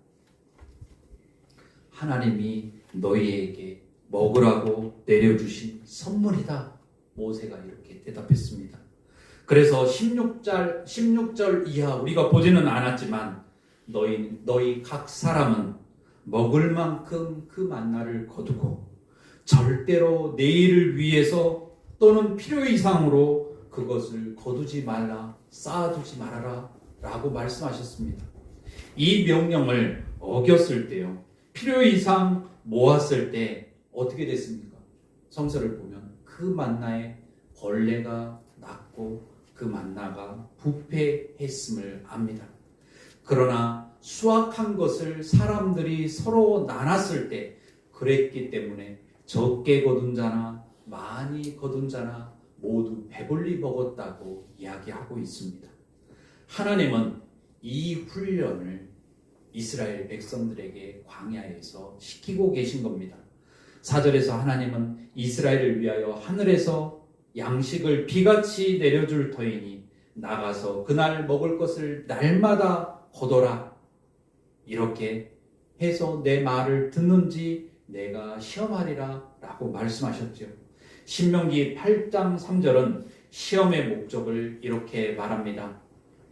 하나님이 너희에게 먹으라고 내려주신 선물이다. 모세가 이렇게 대답했습니다. 그래서 16절 이하 우리가 보지는 않았지만 너희 각 사람은 먹을 만큼 그 만나를 거두고 절대로 내일을 위해서 또는 필요 이상으로 그것을 거두지 말라, 쌓아두지 말아라 라고 말씀하셨습니다. 이 명령을 어겼을 때요, 필요 이상 모았을 때 어떻게 됐습니까? 성서를 보면 그 만나에 벌레가 났고 그 만나가 부패했음을 압니다. 그러나 수확한 것을 사람들이 서로 나눴을 때 그랬기 때문에 적게 거둔 자나 많이 거둔 자나 모두 배불리 먹었다고 이야기하고 있습니다. 하나님은 이 훈련을 이스라엘 백성들에게 광야에서 시키고 계신 겁니다. 4절에서 하나님은 이스라엘을 위하여 하늘에서 양식을 비같이 내려줄 터이니 나가서 그날 먹을 것을 날마다 거둬라. 이렇게 해서 내 말을 듣는지 내가 시험하리라 라고 말씀하셨죠. 신명기 8장 3절은 시험의 목적을 이렇게 말합니다.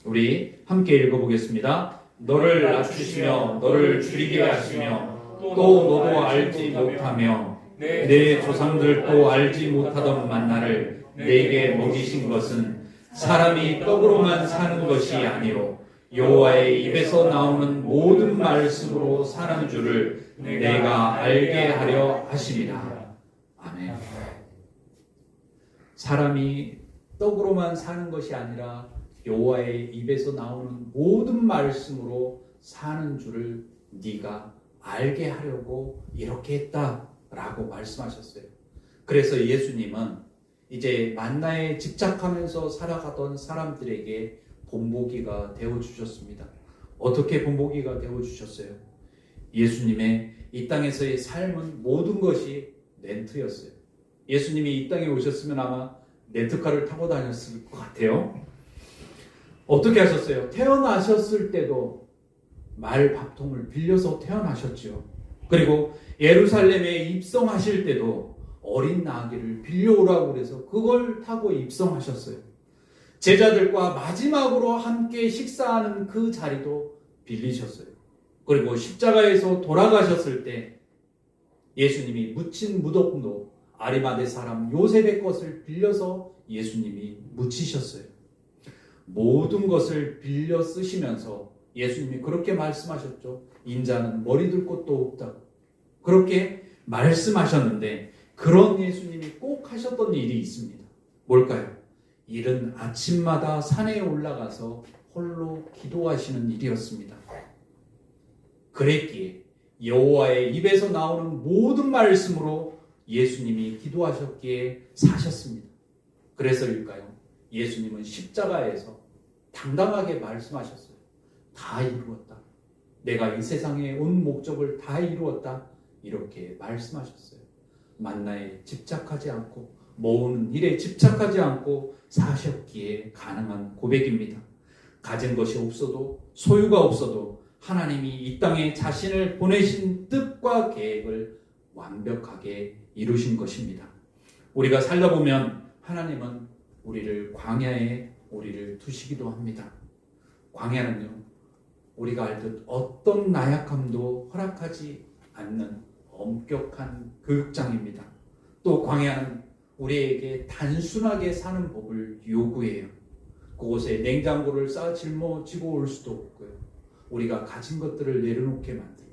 우리 함께 읽어보겠습니다. 너를 낮추시며 너를 줄이게 하시며 또 너도 알지 못하며 내 조상들도 알지 못하던 만나를 내게 먹이신 것은 사람이 떡으로만 사는 것이 아니요 여호와의 입에서 나오는 모든 말씀으로 사는 줄을 내가 알게 하려 하심이라. 아멘. 사람이 떡으로만 사는 것이 아니라 여호와의 입에서 나오는 모든 말씀으로 사는 줄을 네가 알게 하려고 이렇게 했다라고 말씀하셨어요. 그래서 예수님은 이제 만나에 집착하면서 살아가던 사람들에게 본보기가 되어주셨습니다. 어떻게 본보기가 되어주셨어요? 예수님의 이 땅에서의 삶은 모든 것이 렌트였어요. 예수님이 이 땅에 오셨으면 아마 렌트카를 타고 다녔을 것 같아요. 어떻게 하셨어요? 태어나셨을 때도 말 밥통을 빌려서 태어나셨죠. 그리고 예루살렘에 입성하실 때도 어린 나귀를 빌려오라고 그래서 그걸 타고 입성하셨어요. 제자들과 마지막으로 함께 식사하는 그 자리도 빌리셨어요. 그리고 십자가에서 돌아가셨을 때 예수님이 묻힌 무덤도 아리마대 사람 요셉의 것을 빌려서 예수님이 묻히셨어요. 모든 것을 빌려 쓰시면서 예수님이 그렇게 말씀하셨죠. 인자는 머리 둘 곳도 없다고. 그렇게 말씀하셨는데 그런 예수님이 꼭 하셨던 일이 있습니다. 뭘까요? 이른 아침마다 산에 올라가서 홀로 기도하시는 일이었습니다. 그랬기에 여호와의 입에서 나오는 모든 말씀으로 예수님이 기도하셨기에 사셨습니다. 그래서일까요? 예수님은 십자가에서 당당하게 말씀하셨어요. 다 이루었다. 내가 이 세상에 온 목적을 다 이루었다. 이렇게 말씀하셨어요. 만나에 집착하지 않고 모으는 일에 집착하지 않고 사셨기에 가능한 고백입니다. 가진 것이 없어도 소유가 없어도 하나님이 이 땅에 자신을 보내신 뜻과 계획을 완벽하게 이루신 것입니다. 우리가 살다 보면 하나님은 우리를 광야에 우리를 두시기도 합니다. 광야는요, 우리가 알듯 어떤 나약함도 허락하지 않는 엄격한 교육장입니다. 또 광야는 우리에게 단순하게 사는 법을 요구해요. 그곳에 냉장고를 짊어지고 올 수도 없고요. 우리가 가진 것들을 내려놓게 만들고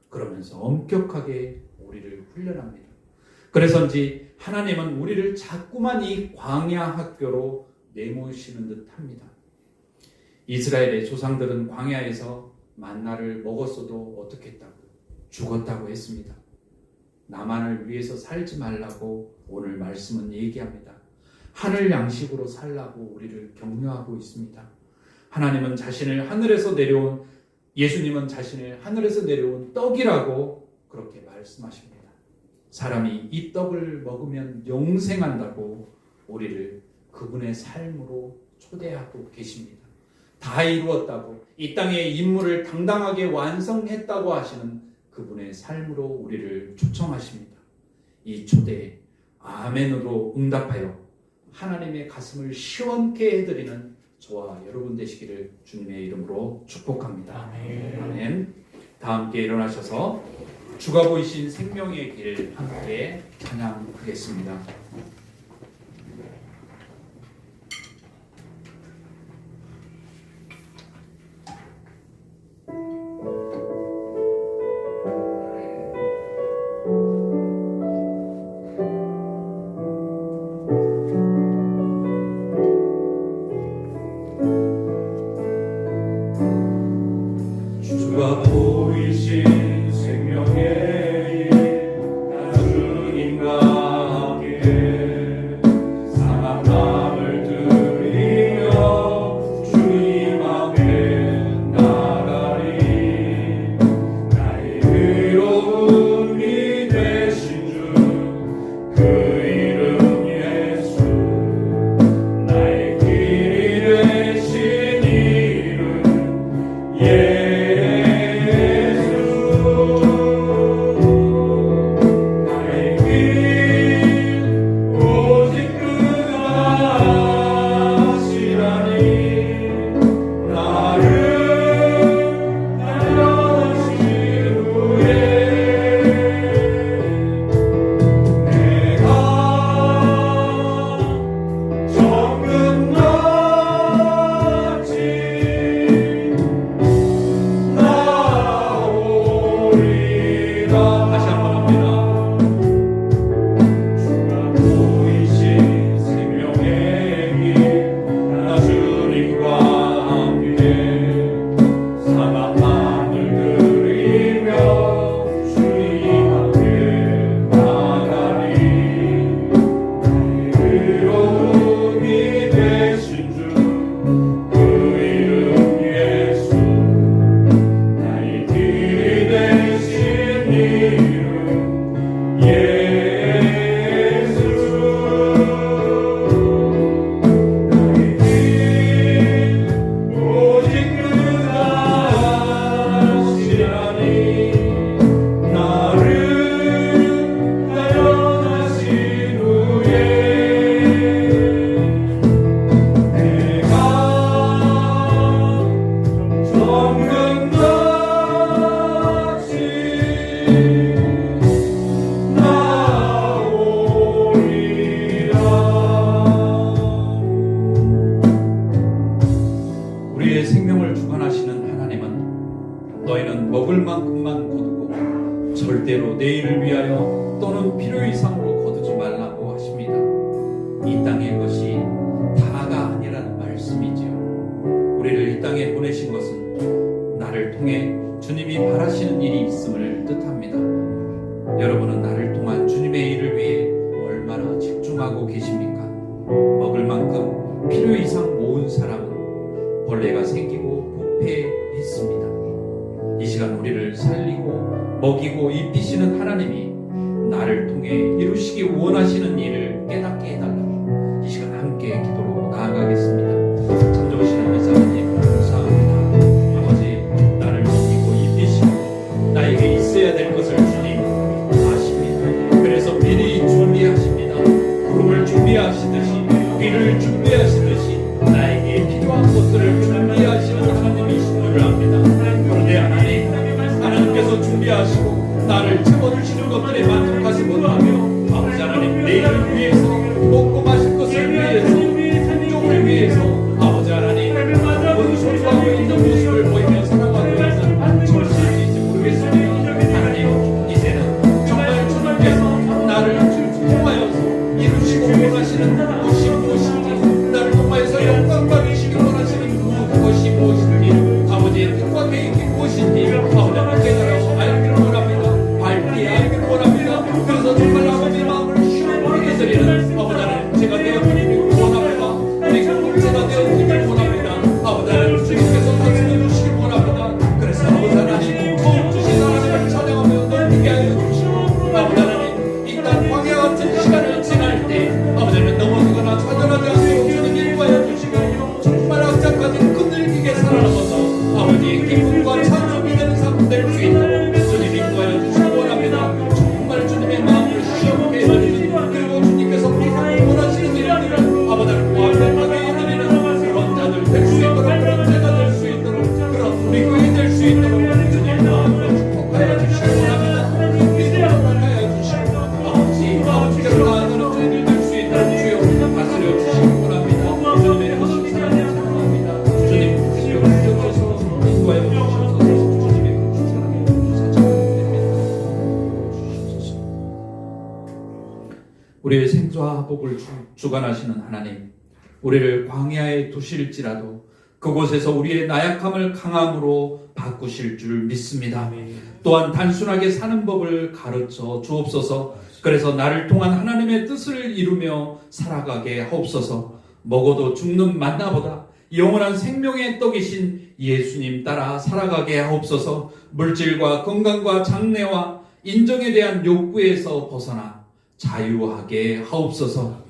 그러면서 엄격하게 우리를 훈련합니다. 그래서인지 하나님은 우리를 자꾸만 이 광야 학교로 내모시는 듯 합니다. 이스라엘의 조상들은 광야에서 만나를 먹었어도 어떻게 했다고요? 죽었다고 했습니다. 나만을 위해서 살지 말라고 오늘 말씀은 얘기합니다. 하늘 양식으로 살라고 우리를 격려하고 있습니다. 하나님은 자신을 하늘에서 내려온 예수님은 자신을 하늘에서 내려온 떡이라고 그렇게 말씀하십니다. 사람이 이 떡을 먹으면 영생한다고 우리를 그분의 삶으로 초대하고 계십니다. 다 이루었다고 이 땅의 임무를 당당하게 완성했다고 하시는 그분의 삶으로 우리를 초청하십니다. 이 초대에 아멘으로 응답하여 하나님의 가슴을 시원케 해드리는 저와 여러분 되시기를 주님의 이름으로 축복합니다. 아멘. 다 함께 일어나셔서 주가 보이신 생명의 길 함께 찬양하겠습니다. 주가 보이신 생명의 나 주님과 함께 사랑함을 드리며 주님 앞에 나가리. 나의 의로움이 되신 주 그 이름 예수, 나의 길이 되신 이름 예수. 너희는 먹을 만큼만 거두고 절대로 내일을 위하여 또는 필요 이상으로 거두지 말라고 하십니다. 이 땅의 것이 다가 아니라는 말씀이지요. 우리를 이 땅에 보내신 것은 나를 통해 주님이 바라시는 일이 있음을 뜻합니다. 여러분은 나를 통한 주님의 일을 위해 얼마나 집중하고 계십니까? 먹을 만큼 필요 이상 모은 사람은 벌레가 생기고 부패했습니다. 이 시간 우리를 살리고 먹이고 입히시는 하나님이 나를 통해 이루시기 원하시는 일을 깨닫게 해달라고 이 시간 함께 기도로 나아가겠습니다. 참 좋으시는 의사님 감사합니다. 아버지, 나를 먹이고 입히시고 나에게 있어야 될 것을 주님 아십니다. 그래서 미리 준비하십니다. 구름을 준비하시듯이 비를 준비하시듯이 나에게 필요한 것들을 준비하시는 하나님이신 줄 압니다. 그런데 하나님께서 준비하시고 나를 채워주시는 것들에 만족하지 못하며 아버지 하나님 내일을 위해서 먹고 마실 것을 위해서 생존을 위해서 아버지 하나님 소수하고 있는 모습을 보이며 살아가고 있는 정신인지 모르겠습니다. 하나님 이제는 정말 주님께서 나를 통하여서 이루시고 원하시는 것이 무엇인지 나를 통하여서 영광 받으시기 원하시는 것이 무엇인지 아버지의 뜻과 계획이 무엇인지 아버지를 깨달아서 알기를 원합니다. 밝게 알기를 원합니다. 그래서 정말 아버지의 마음을 시원하게 해드리는 아버지 하나님 제가 되어드리길 원합니다. 우리 공동체가 되어드리길 원합니다. 아버지 하나님 주님께서 다스려 주시길 원합니다. 그래서 아버지 하나님 도움 주신 하나님을 찬양하며 넘기게 하여 주시고 아버지 하나님 이 땅 광야 같은 시간을 지날 때 아버지 하나님 넘어지거나 좌절하지 않도록 주님 인도하여 주시고 정말 악장까지 끈질기게 살아남아서 아버지의 기쁨과 찬송이 되는 삶 될 수 있도록 주님 인도하여 주시기 원합니다. 정말 주님의 마음을 시원하게 해드리는 그리고 주님께서 원하시는 일들을 아버지 하나님 완벽하게 해드리는 그런 자들 될 수 있도록 그런 제가 될 수 있도록 그런 우리 교회 될 수 있도록 주님 마음으로 축복하여 주시기 원합니다. 믿음으로 하여 주시고 아버지께로 나아가는 저희들 될 수 있도록 주여 다스려 주시기 원합니다. 주님의 크신 사랑을 찬양합니다. 주님 다스려 주셔서 인도하여 주셔서 주님의 크신 사랑을 주셔서 찬양됩니다. 우리의 생수와 화복을 주관하시는 하나님, 우리를 광야에 두실지라도 그곳에서 우리의 나약함을 강함으로 바꾸실 줄 믿습니다. 또한 단순하게 사는 법을 가르쳐 주옵소서. 그래서 나를 통한 하나님의 뜻을 이루며 살아가게 하옵소서. 먹어도 죽는 만나보다 영원한 생명의 떡이신 예수님 따라 살아가게 하옵소서. 물질과 건강과 장래와 인정에 대한 욕구에서 벗어나 자유하게 하옵소서.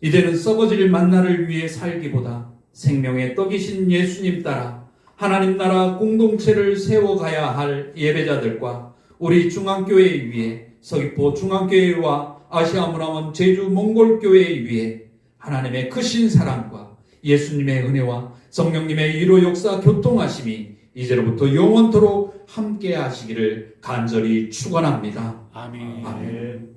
이제는 썩어질 만나를 위해 살기보다 생명의 떡이신 예수님 따라 하나님 나라 공동체를 세워가야 할 예배자들과 우리 중앙교회 위에 서귀포 중앙교회와 아시아문화원 제주 몽골교회 위에 하나님의 크신 사랑과 예수님의 은혜와 성령님의 위로 역사 교통하심이 이제로부터 영원토록 함께 하시기를 간절히 축원합니다. 아멘. 아멘.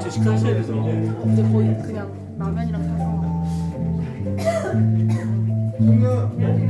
식사하셔야 돼서. 이제 거의 그냥 라면이랑 사서. 정말